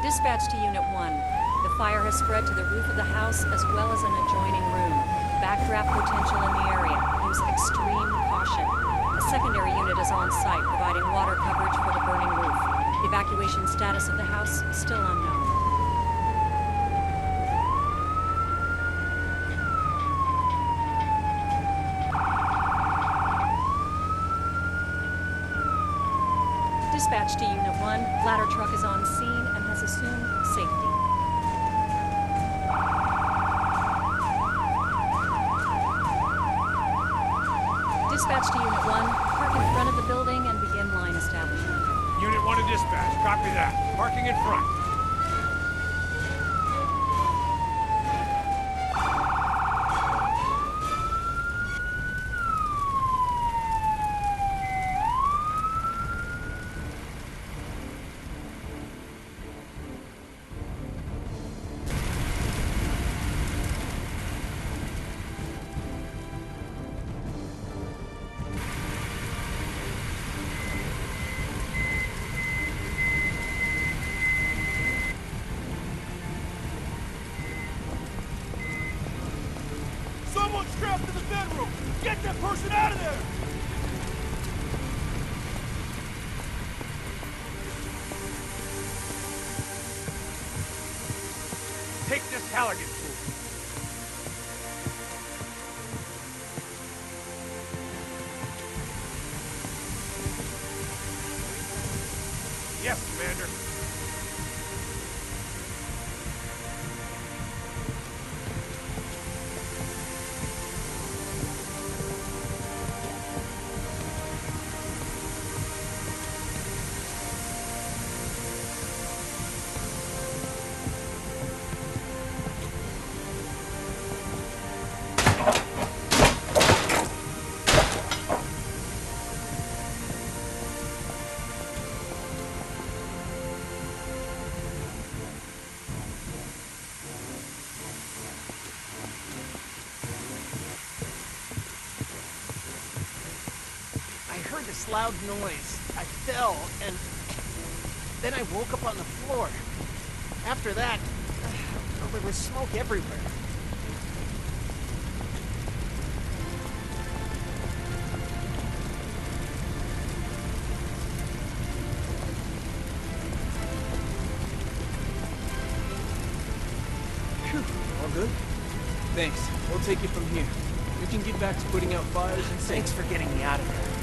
Dispatch to Unit 1. The fire has spread to the roof of the house as well as an adjoining room. Backdraft potential in the area. Use extreme caution. A secondary unit is on site providing water coverage for the burning roof. Evacuation status of the house still unknown. Dispatch to Unit 1. Ladder truck is on scene and has assumed safety. Dispatch to Unit 1. Park in front of the building and begin line establishment. Unit 1 to dispatch. Copy that. Parking in front. Someone's trapped in the bedroom! Get that person out of there! Take this Halligan tool. Yes, Commander. This loud noise. I fell, and then I woke up on the floor. After that, well, there was smoke everywhere. Phew, all good? Thanks. We'll take it from here. We can get back to putting out fires and Thanks for getting me out of there.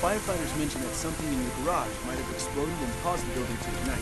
Firefighters mentioned that something in your garage might have exploded and caused the building to ignite.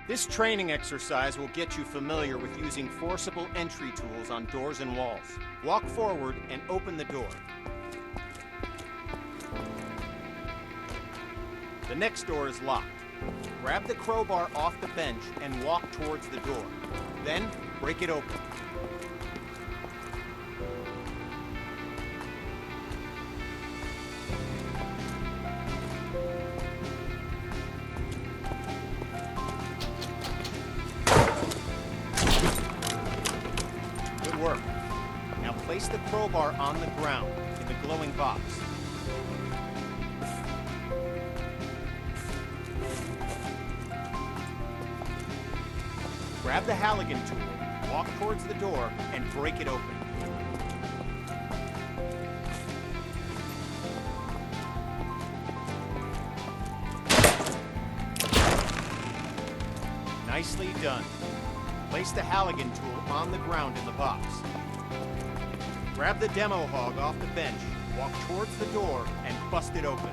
This training exercise will get you familiar with using forcible entry tools on doors and walls. Walk forward and open the door. The next door is locked. Grab the crowbar off the bench and walk towards the door. Then, break it open. Good work. Now place the crowbar on the ground in the glowing box. Grab the Halligan tool, walk towards the door, and break it open. Nicely done. Place the Halligan tool on the ground in the box. Grab the demo hog off the bench, walk towards the door, and bust it open.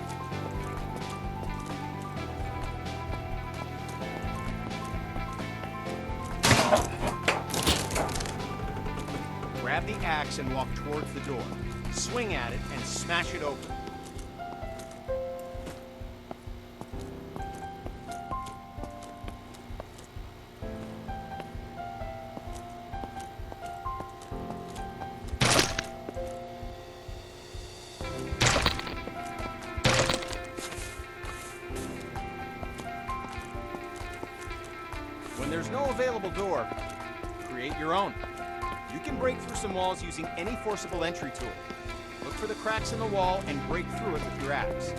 Grab the axe and walk towards the door. Swing at it and smash it open. When there's no available door, create your own. You can break through some walls using any forcible entry tool. Look for the cracks in the wall and break through it with your axe.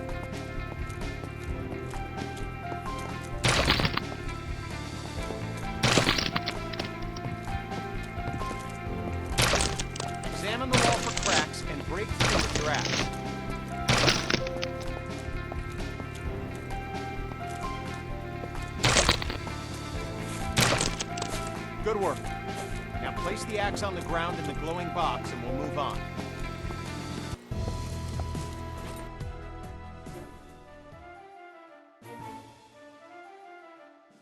Examine the wall for cracks and break through with your axe. Good work. Now place the axe on the ground in the glowing box and we'll move on.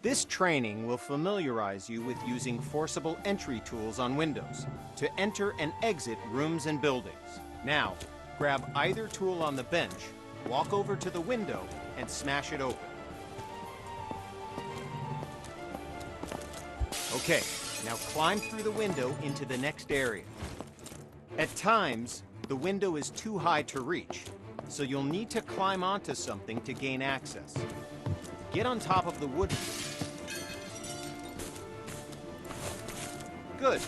This training will familiarize you with using forcible entry tools on windows to enter and exit rooms and buildings. Now, grab either tool on the bench, walk over to the window, and smash it open. Okay, now climb through the window into the next area. At times, the window is too high to reach, so you'll need to climb onto something to gain access. Get on top of the wood. Good,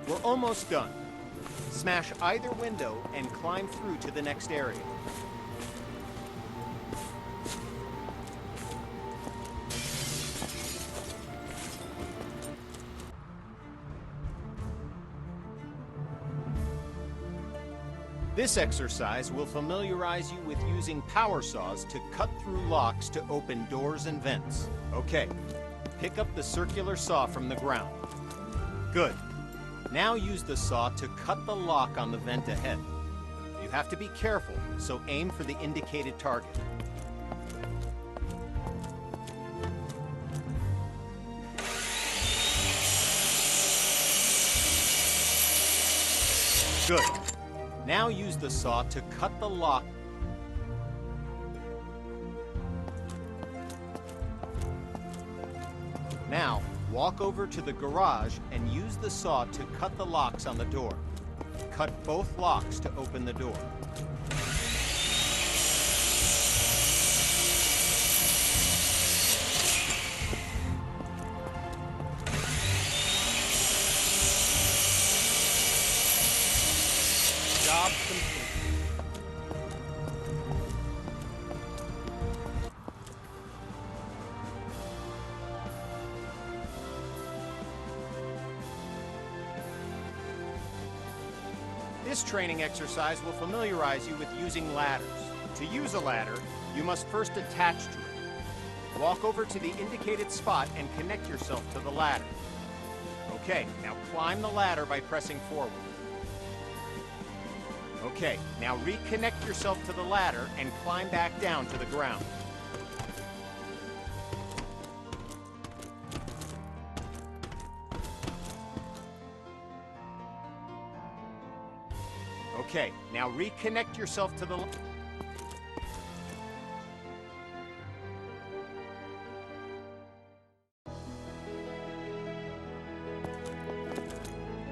we're almost done. Smash either window and climb through to the next area. This exercise will familiarize you with using power saws to cut through locks to open doors and vents. Okay, pick up the circular saw from the ground. Good. Now use the saw to cut the lock on the vent ahead. You have to be careful, so aim for the indicated target. Good. Now use the saw to cut the lock. Now, walk over to the garage and use the saw to cut the locks on the door. Cut both locks to open the door. Job complete. This training exercise will familiarize you with using ladders. To use a ladder, you must first attach to it. Walk over to the indicated spot and connect yourself to the ladder. Okay, now climb the ladder by pressing forward. Okay, now reconnect yourself to the ladder and climb back down to the ground. Okay, now reconnect yourself to the...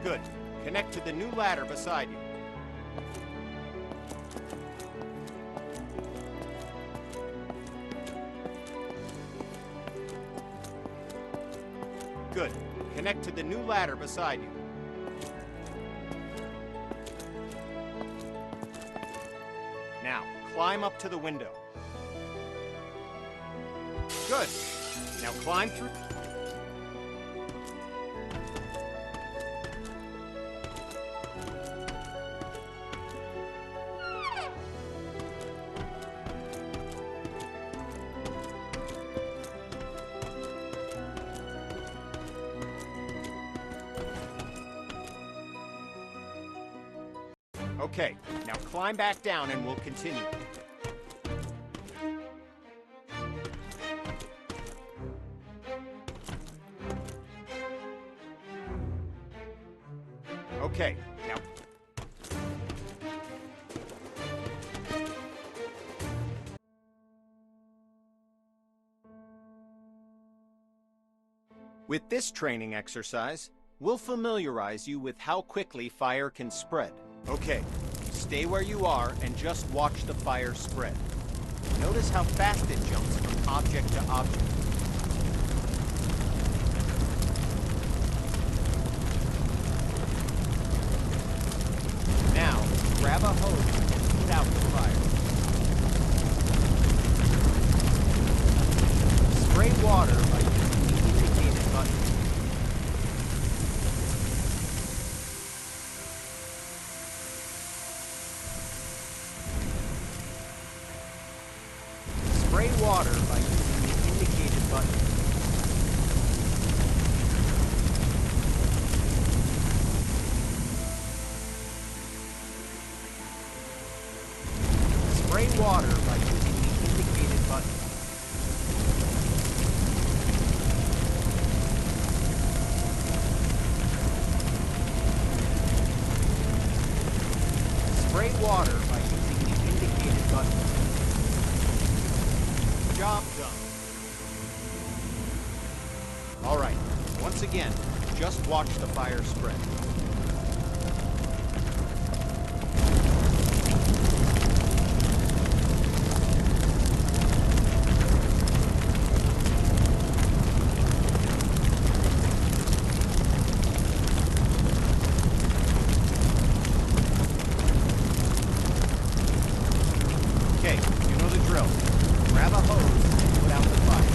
Good. Connect to the new ladder beside you. Good. Connect to the new ladder beside you. Now, climb up to the window. Good. Now climb through... Okay, now climb back down and we'll continue. Okay, now... With this training exercise, we'll familiarize you with how quickly fire can spread. Okay, stay where you are and just watch the fire spread. Notice how fast it jumps from object to object. Now, grab a hose and put out the fire. Spray water by using the indicated button. Spray water by using the indicated button. Spray water by using the indicated button. Spray water by using the indicated button. Job done. All right, once again, just watch the fire spread. Okay, you know the drill. Grab a hose and put out the fire.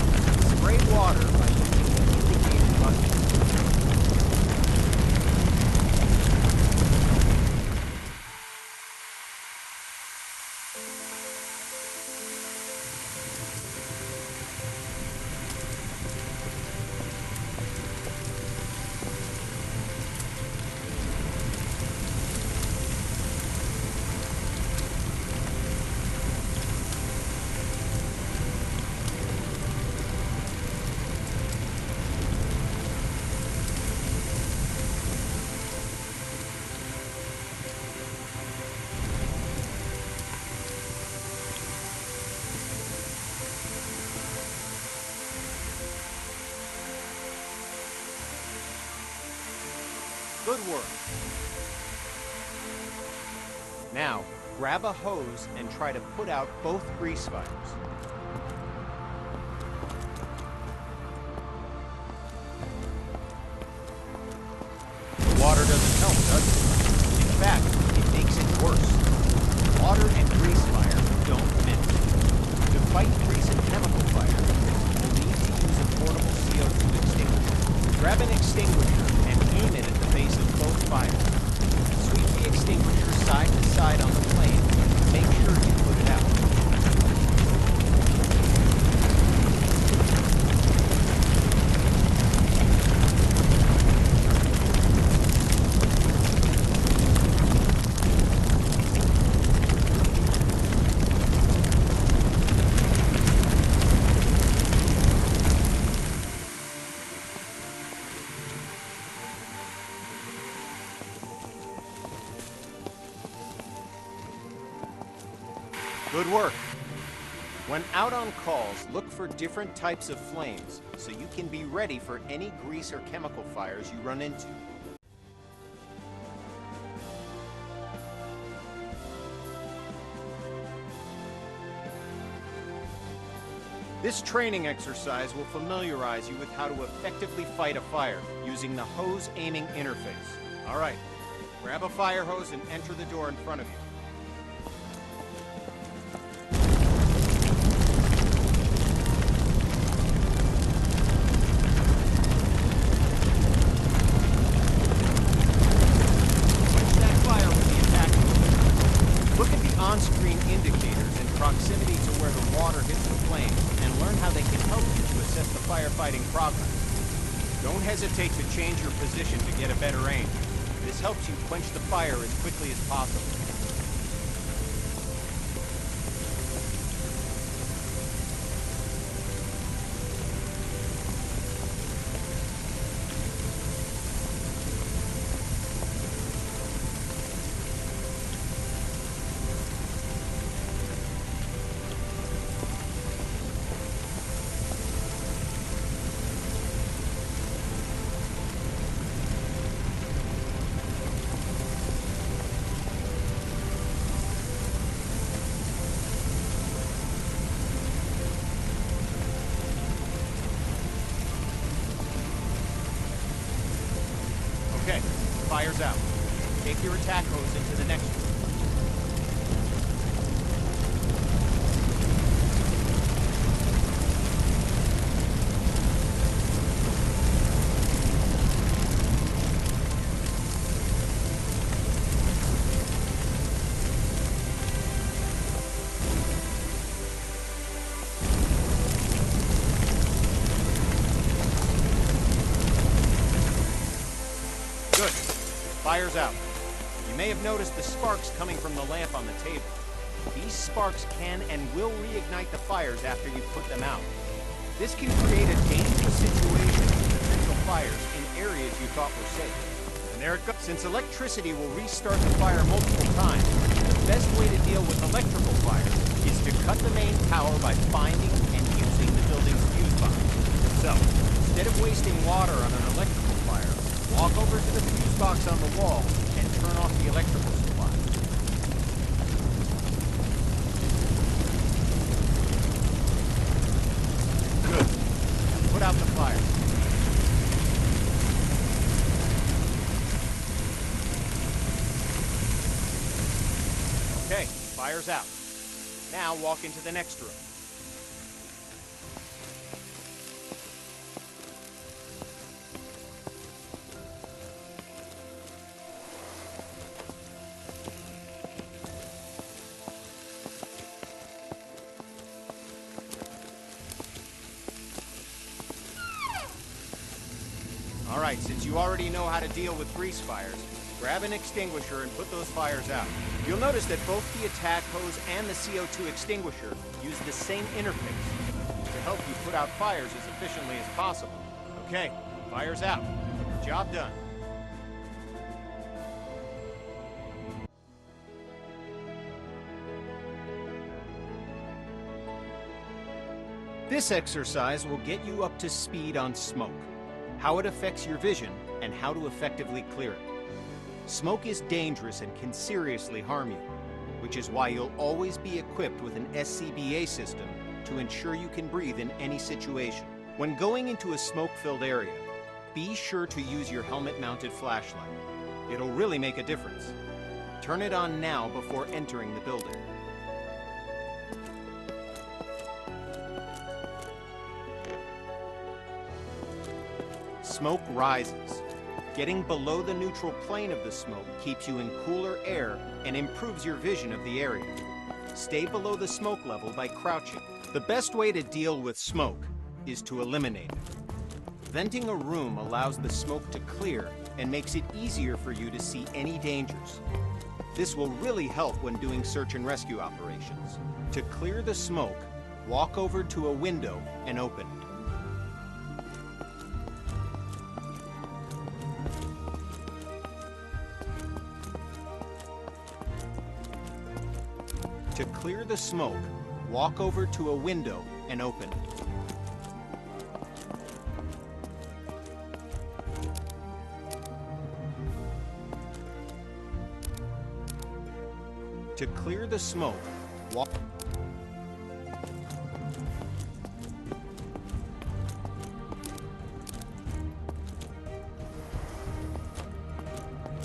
Spray water by using the indicated button. Good work. Now, grab a hose and try to put out both grease fires. The water doesn't help, does it? In fact, it makes it worse. Water and grease fire don't mix. To fight grease and chemical fire, you'll need to use a portable CO2 extinguisher. Grab an extinguisher and aim it at the base of both fires. Sweep the extinguisher side to side on the flame and make sure you put it out. Good work. When out on calls, look for different types of flames so you can be ready for any grease or chemical fires you run into. This training exercise will familiarize you with how to effectively fight a fire using the hose aiming interface. All right, grab a fire hose and enter the door in front of you. Quench that fire with the attack hose. Look at the on-screen indicators in proximity to where the water hits the flame and learn how they can help you to assess the firefighting progress. Don't hesitate to change your position to get a better aim. This helps you quench the fire as quickly as possible. Okay, fire's out. Take your attack hose into the next room. Good. Fire's out. You may have noticed the sparks coming from the lamp on the table. These sparks can and will reignite the fires after you put them out. This can create a dangerous situation with potential fires in areas you thought were safe. And there it goes. Since electricity will restart the fire multiple times, the best way to deal with electrical fires is to cut the main power by finding and using the building's fuse box. So, instead of wasting water on an electrical fire, walk over to the fuse box on the wall and turn off the electrical supply. Good. Put out the fire. Okay, fire's out. Now walk into the next room. Alright, since you already know how to deal with grease fires, grab an extinguisher and put those fires out. You'll notice that both the attack hose and the CO2 extinguisher use the same interface to help you put out fires as efficiently as possible. Okay, fire's out. Job done. This exercise will get you up to speed on smoke, how it affects your vision, and how to effectively clear it. Smoke is dangerous and can seriously harm you, which is why you'll always be equipped with an SCBA system to ensure you can breathe in any situation. When going into a smoke-filled area, be sure to use your helmet-mounted flashlight. It'll really make a difference. Turn it on now before entering the building. Smoke rises. Getting below the neutral plane of the smoke keeps you in cooler air and improves your vision of the area. Stay below the smoke level by crouching. The best way to deal with smoke is to eliminate it. Venting a room allows the smoke to clear and makes it easier for you to see any dangers. This will really help when doing search and rescue operations. To clear the smoke, walk over to a window and open it. To clear the smoke, walk over to a window and open it. To clear the smoke, walk...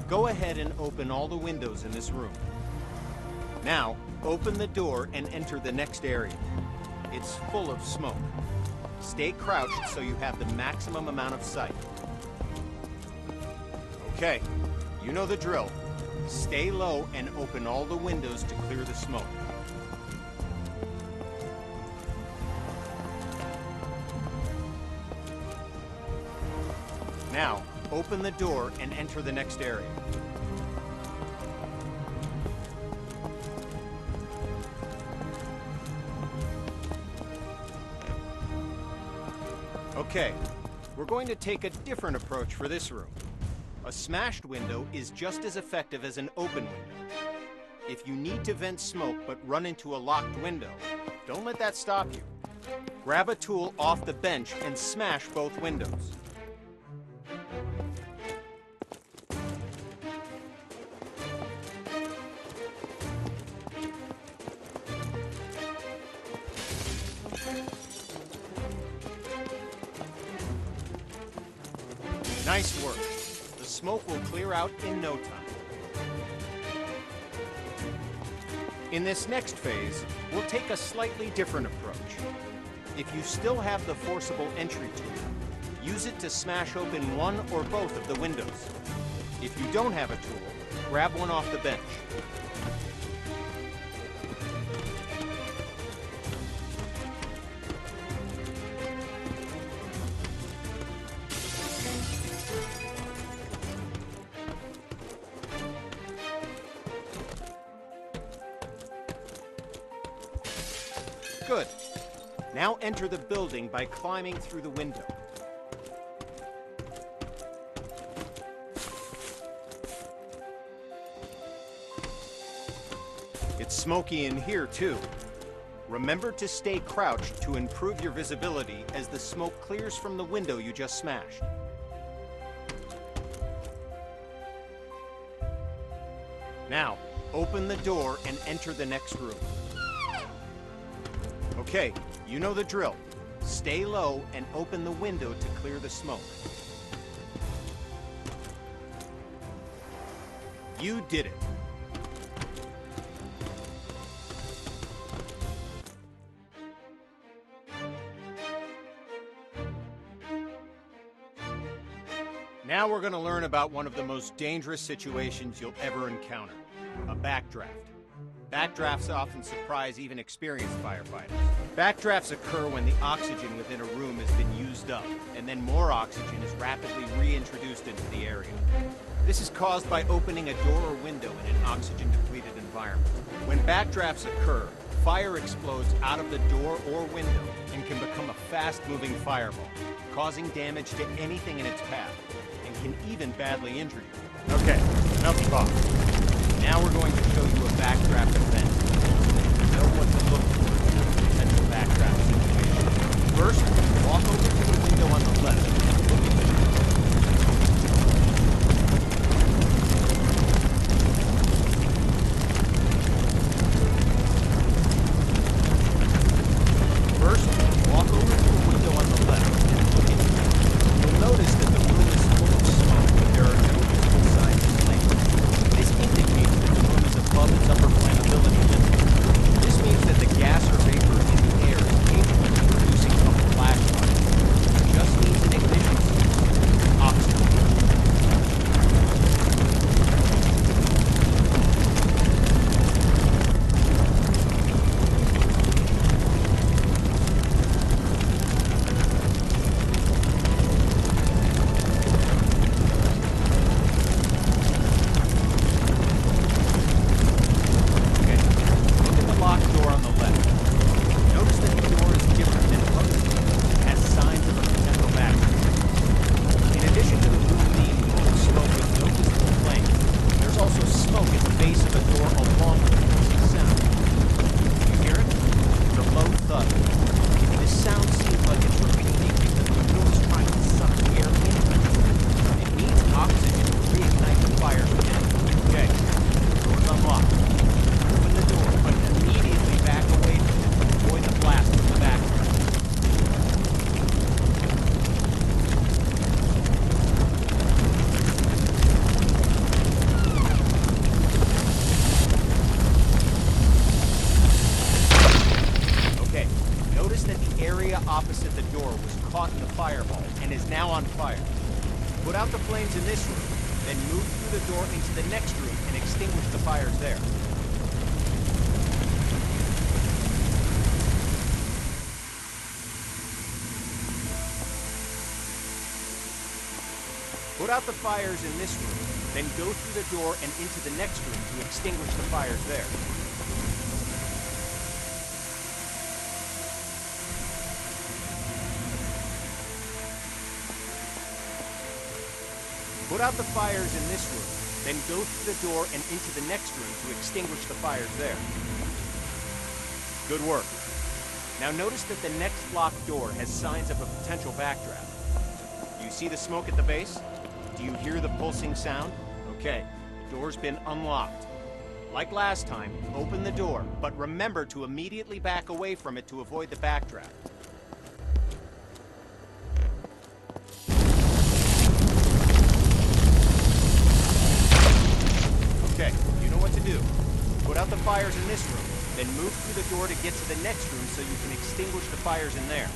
Go ahead and open all the windows in this room. Now, open the door and enter the next area. It's full of smoke. Stay crouched so you have the maximum amount of sight. Okay, you know the drill. Stay low and open all the windows to clear the smoke. Now, open the door and enter the next area. Okay, we're going to take a different approach for this room. A smashed window is just as effective as an open window. If you need to vent smoke but run into a locked window, don't let that stop you. Grab a tool off the bench and smash both windows. Nice work. The smoke will clear out in no time. In this next phase, we'll take a slightly different approach. If you still have the forcible entry tool, use it to smash open one or both of the windows. If you don't have a tool, grab one off the bench. Good. Now enter the building by climbing through the window. It's smoky in here, too. Remember to stay crouched to improve your visibility as the smoke clears from the window you just smashed. Now, open the door and enter the next room. Okay, you know the drill. Stay low and open the window to clear the smoke. You did it. Now we're going to learn about one of the most dangerous situations you'll ever encounter, a backdraft. Backdrafts often surprise even experienced firefighters. Backdrafts occur when the oxygen within a room has been used up, and then more oxygen is rapidly reintroduced into the area. This is caused by opening a door or window in an oxygen-depleted environment. When backdrafts occur, fire explodes out of the door or window and can become a fast-moving fireball, causing damage to anything in its path, and can even badly injure you. Okay, enough talk. Now we're going to show you a backdraft event. Know what to look for in a potential backdraft situation. First, walk over to the window on the left. Look at the First, walk over to the window on the left and look at it. You'll notice that the room is full of smoke, but there are no visible signs of flames. This indicates that the room is above its upper flammability limit. This means that the gas or vapor in the air is capable of producing a flash fire. It just needs an ignition source, oxygen. fire hall and is now on fire. Put out the flames in this room, then move through the door into the next room and extinguish the fires there. Put out the fires in this room, then go through the door and into the next room to extinguish the fires there. Put out the fires in this room, then go through the door and into the next room to extinguish the fires there. Good work. Now notice that the next locked door has signs of a potential backdraft. Do you see the smoke at the base? Do you hear the pulsing sound? Okay, the door's been unlocked. Like last time, open the door, but remember to immediately back away from it to avoid the backdraft. Okay, you know what to do. Put out the fires in this room, then move through the door to get to the next room so you can extinguish the fires in there.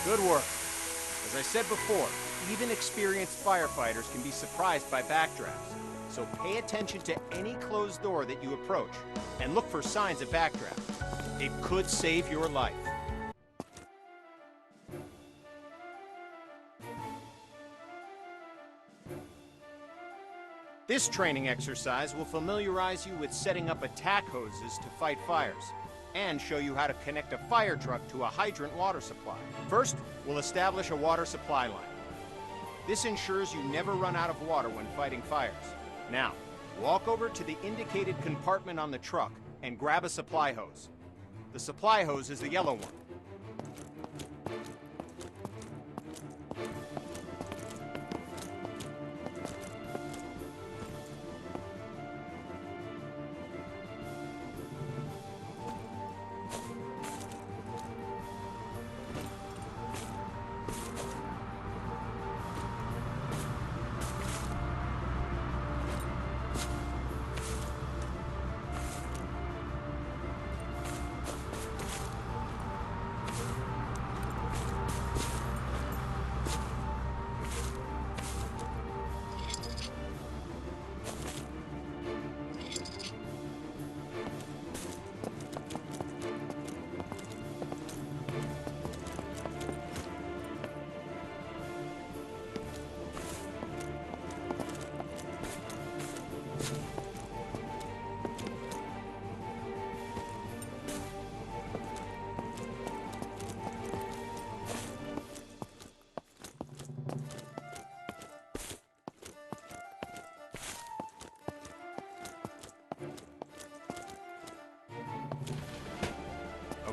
Good work. As I said before, even experienced firefighters can be surprised by backdrafts. So pay attention to any closed door that you approach and look for signs of backdraft. It could save your life. This training exercise will familiarize you with setting up attack hoses to fight fires, and show you how to connect a fire truck to a hydrant water supply. First, we'll establish a water supply line. This ensures you never run out of water when fighting fires. Now, walk over to the indicated compartment on the truck and grab a supply hose. The supply hose is the yellow one.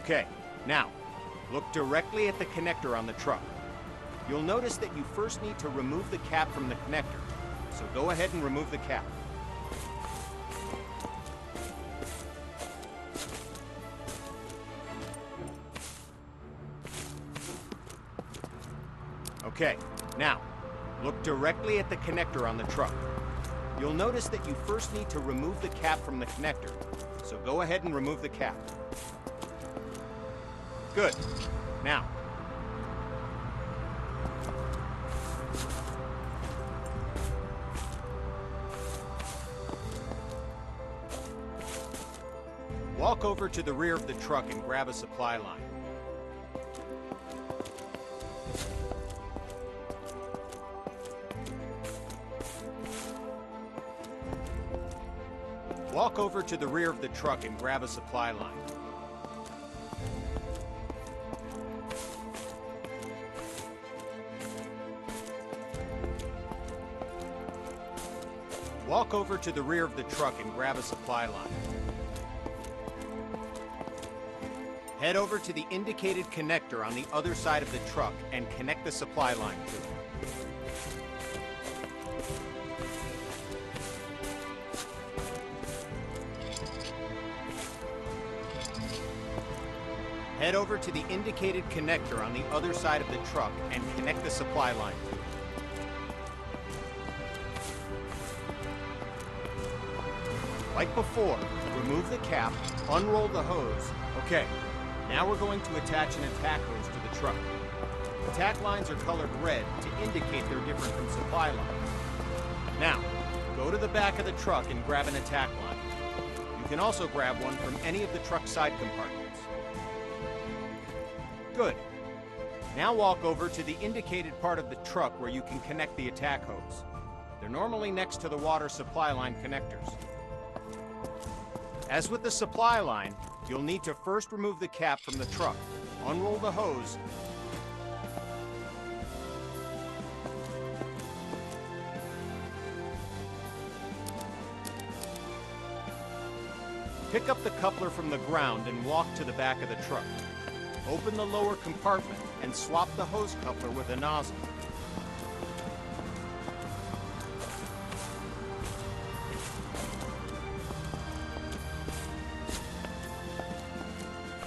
Okay, now, look directly at the connector on the truck. You'll notice that you first need to remove the cap from the connector, so go ahead and remove the cap. Okay, now, look directly at the connector on the truck. You'll notice that you first need to remove the cap from the connector, so go ahead and remove the cap. Good. Now, walk over to the rear of the truck and grab a supply line. Walk over to the rear of the truck and grab a supply line. Walk over to the rear of the truck and grab a supply line. Head over to the indicated connector on the other side of the truck and connect the supply line to it. Head over to the indicated connector on the other side of the truck and connect the supply line to it. Like before, remove the cap, unroll the hose. Okay, now we're going to attach an attack hose to the truck. Attack lines are colored red to indicate they're different from supply lines. Now, go to the back of the truck and grab an attack line. You can also grab one from any of the truck's side compartments. Good. Now walk over to the indicated part of the truck where you can connect the attack hose. They're normally next to the water supply line connectors. As with the supply line, you'll need to first remove the cap from the truck, unroll the hose, pick up the coupler from the ground and walk to the back of the truck. Open the lower compartment and swap the hose coupler with a nozzle.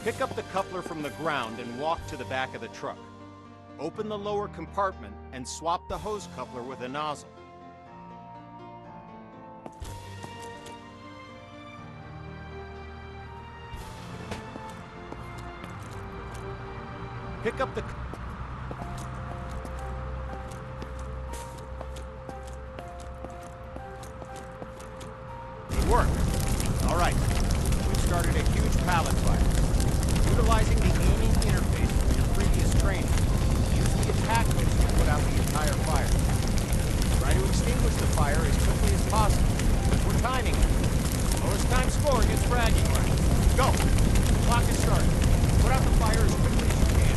Pick up the coupler from the ground and walk to the back of the truck. Open the lower compartment and swap the hose coupler with a nozzle. Pick up the... Good work. All right. We've started a huge pallet fire. Utilizing the aiming interface from your previous training, use the attack hose to put out the entire fire. Try to extinguish the fire as quickly as possible. We're timing it. Lowest time score gets bragging rights. Go! Clock is started. Put out the fire as quickly as you can.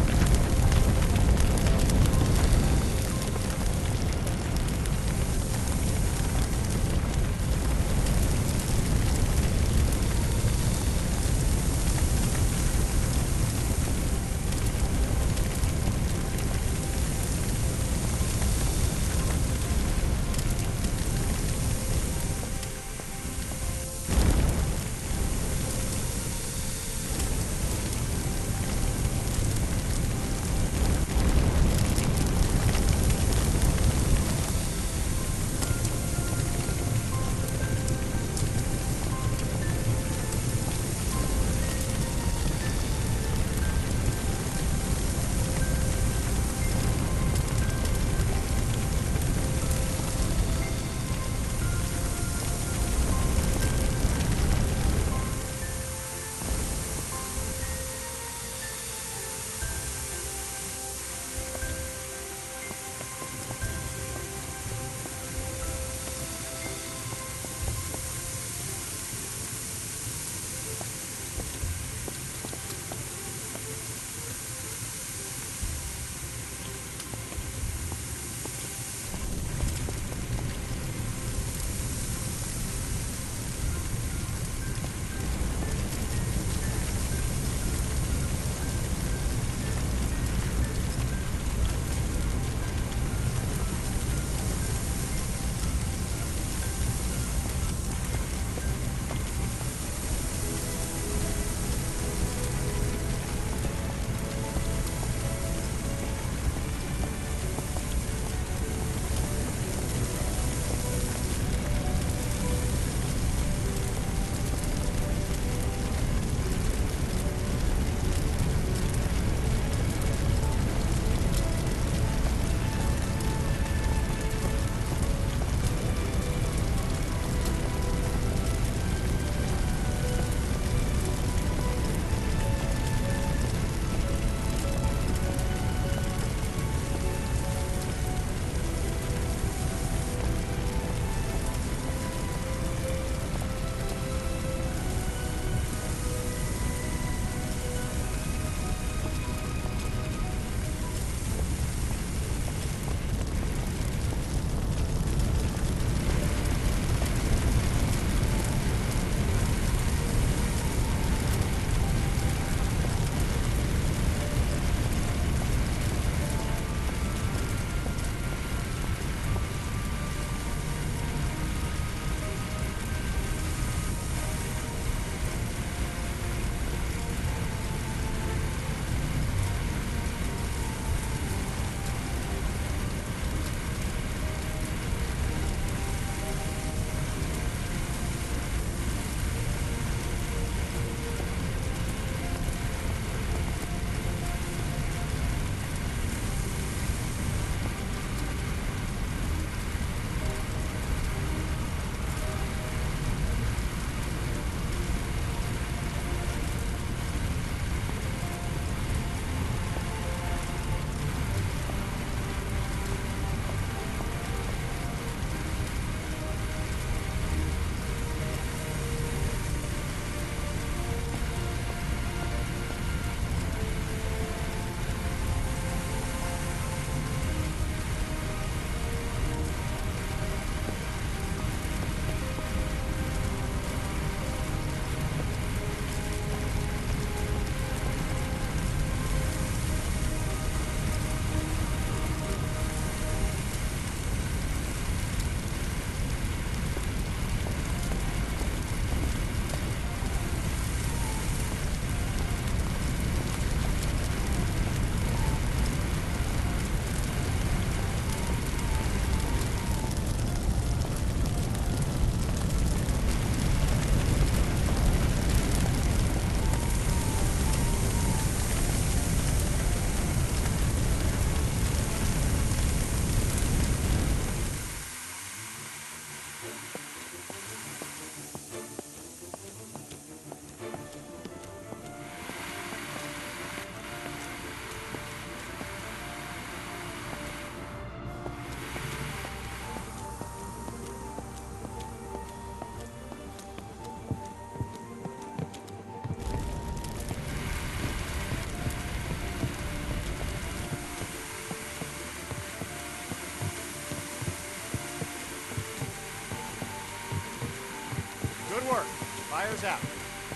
Power's out.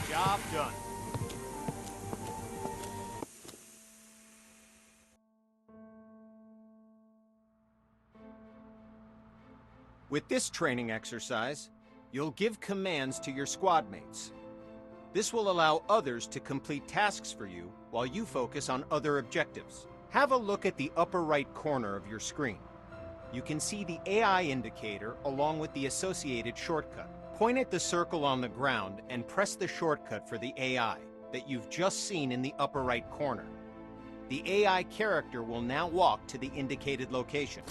Job done. With this training exercise, you'll give commands to your squad mates. This will allow others to complete tasks for you while you focus on other objectives. Have a look at the upper right corner of your screen. You can see the AI indicator along with the associated shortcut. Point at the circle on the ground and press the shortcut for the AI that you've just seen in the upper right corner. The AI character will now walk to the indicated location.